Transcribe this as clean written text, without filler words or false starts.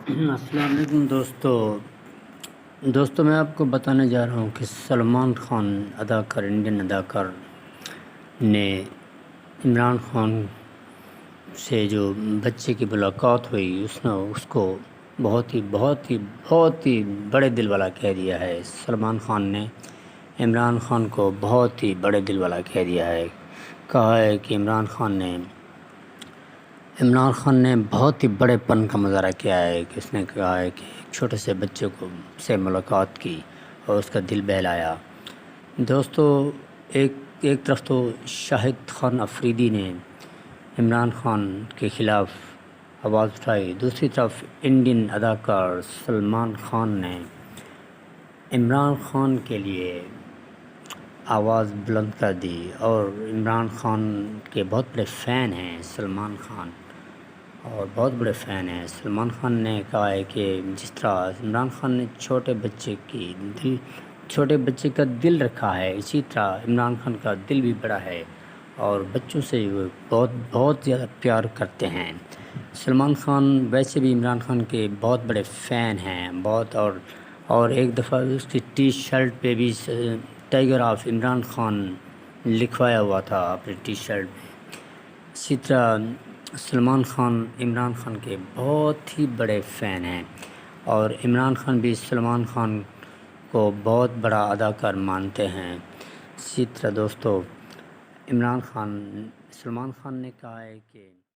السلام علیکم دوستو میں آپ کو بتانے جا رہا ہوں کہ سلمان خان انڈین اداکار نے عمران خان سے جو بچے کی ملاقات ہوئی اس نے اس کو بہت ہی بڑے دل والا کہہ دیا ہے۔ سلمان خان نے عمران خان کو بہت ہی بڑے دل والا کہہ دیا ہے، کہا ہے کہ عمران خان نے بہت ہی بڑے پن کا مظاہرہ کیا ہے کہ اس نے کہا ہے کہ ایک چھوٹے سے بچے سے ملاقات کی اور اس کا دل بہلایا۔ دوستو ایک طرف تو شاہد خان افریدی نے عمران خان کے خلاف آواز اٹھائی، دوسری طرف انڈین اداکار سلمان خان نے عمران خان کے لیے آواز بلند کر دی، اور عمران خان کے بہت بڑے فین ہیں سلمان خان، اور بہت بڑے فین ہیں۔ سلمان خان نے کہا ہے کہ جس طرح عمران خان نے چھوٹے بچے کا دل رکھا ہے، اسی طرح عمران خان کا دل بھی بڑا ہے اور بچوں سے وہ بہت زیادہ پیار کرتے ہیں۔ سلمان خان ویسے بھی عمران خان کے بہت بڑے فین ہیں اور ایک دفعہ اس کی ٹی شرٹ پہ بھی ٹائیگر آف عمران خان لکھوایا ہوا تھا اپنی ٹی شرٹ میں۔ اسی طرح سلمان خان عمران خان کے بہت ہی بڑے فین ہیں، اور عمران خان بھی سلمان خان کو بہت بڑا اداکار مانتے ہیں۔ اسی طرح دوستو سلمان خان نے کہا ہے کہ